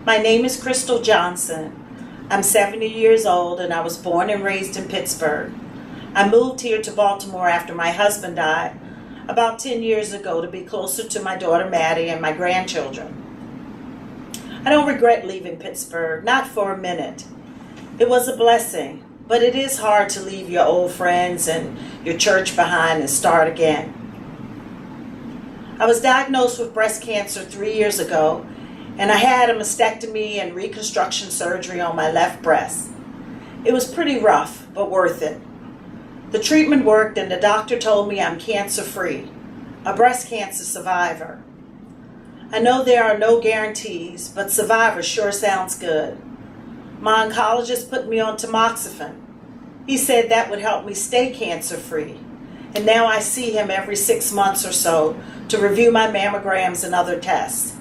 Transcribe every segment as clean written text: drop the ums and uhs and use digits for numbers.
My name is Crystal Johnson. I'm 70 years old and I was born and raised in Pittsburgh. I moved here to Baltimore after my husband died about 10 years ago to be closer to my daughter Mattie and my grandchildren. I don't regret leaving Pittsburgh, not for a minute. It was a blessing, but it is hard to leave your old friends and your church behind and start again. I was diagnosed with breast cancer 3 years ago, and I had a mastectomy and reconstruction surgery on my left breast. It was pretty rough, but worth it. The treatment worked and the doctor told me I'm cancer-free, a breast cancer survivor. I know there are no guarantees, but survivor sure sounds good. My oncologist put me on tamoxifen. He said that would help me stay cancer-free, and now I see him every 6 months or so to review my mammograms and other tests.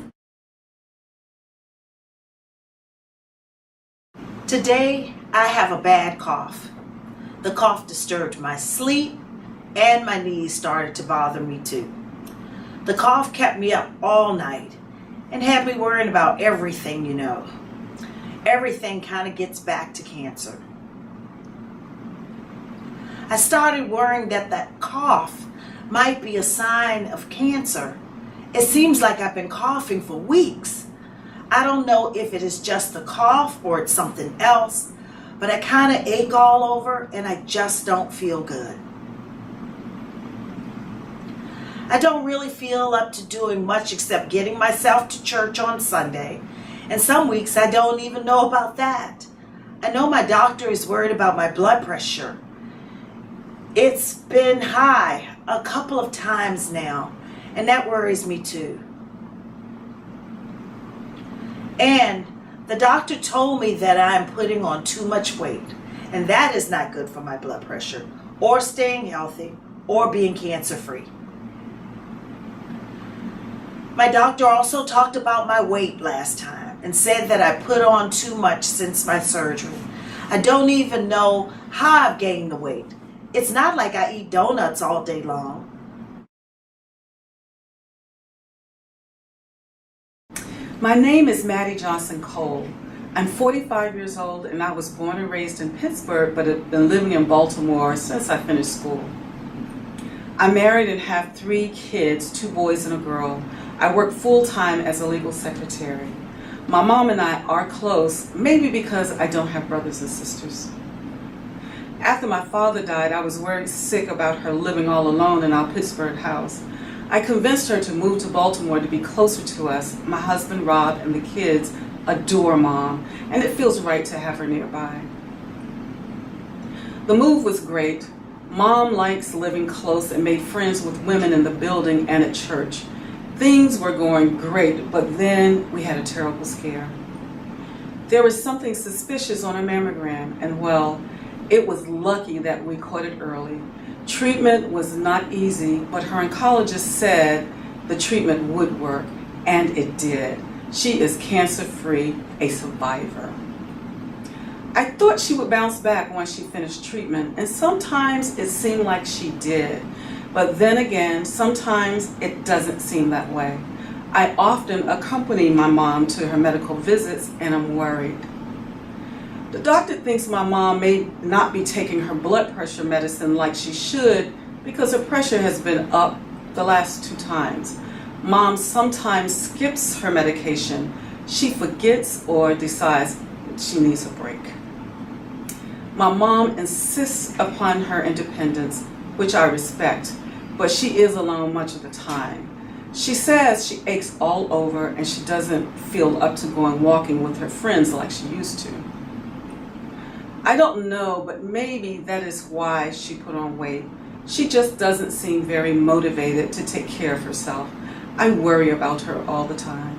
Today, I have a bad cough. The cough disturbed my sleep, and my knees started to bother me too. The cough kept me up all night and had me worrying about everything, you know. Everything kind of gets back to cancer. I started worrying that that cough might be a sign of cancer. It seems like I've been coughing for weeks. I don't know if it is just the cough or it's something else, but I kind of ache all over and I just don't feel good. I don't really feel up to doing much except getting myself to church on Sunday, and some weeks I don't even know about that. I know my doctor is worried about my blood pressure. It's been high a couple of times now, and that worries me too. And the doctor told me that I am putting on too much weight, and that is not good for my blood pressure, or staying healthy, or being cancer-free. My doctor also talked about my weight last time and said that I put on too much since my surgery. I don't even know how I've gained the weight. It's not like I eat donuts all day long. My name is Mattie Johnson Cole. I'm 45 years old and I was born and raised in Pittsburgh, but have been living in Baltimore since I finished school. I'm married and have 3 kids, 2 boys and a girl. I work full-time as a legal secretary. My mom and I are close, maybe because I don't have brothers and sisters. After my father died, I was worried sick about her living all alone in our Pittsburgh house. I convinced her to move to Baltimore to be closer to us. My husband, Rob, and the kids adore Mom, and it feels right to have her nearby. The move was great. Mom likes living close and made friends with women in the building and at church. Things were going great, but then we had a terrible scare. There was something suspicious on her mammogram, and well, it was lucky that we caught it early. Treatment was not easy, but her oncologist said the treatment would work, and it did. She is cancer-free, a survivor. I thought she would bounce back once she finished treatment, and sometimes it seemed like she did. But then again, sometimes it doesn't seem that way. I often accompany my mom to her medical visits, and I'm worried. The doctor thinks my mom may not be taking her blood pressure medicine like she should because her pressure has been up the last 2 times. Mom sometimes skips her medication. She forgets or decides she needs a break. My mom insists upon her independence, which I respect, but she is alone much of the time. She says she aches all over and she doesn't feel up to going walking with her friends like she used to. I don't know, but maybe that is why she put on weight. She just doesn't seem very motivated to take care of herself. I worry about her all the time.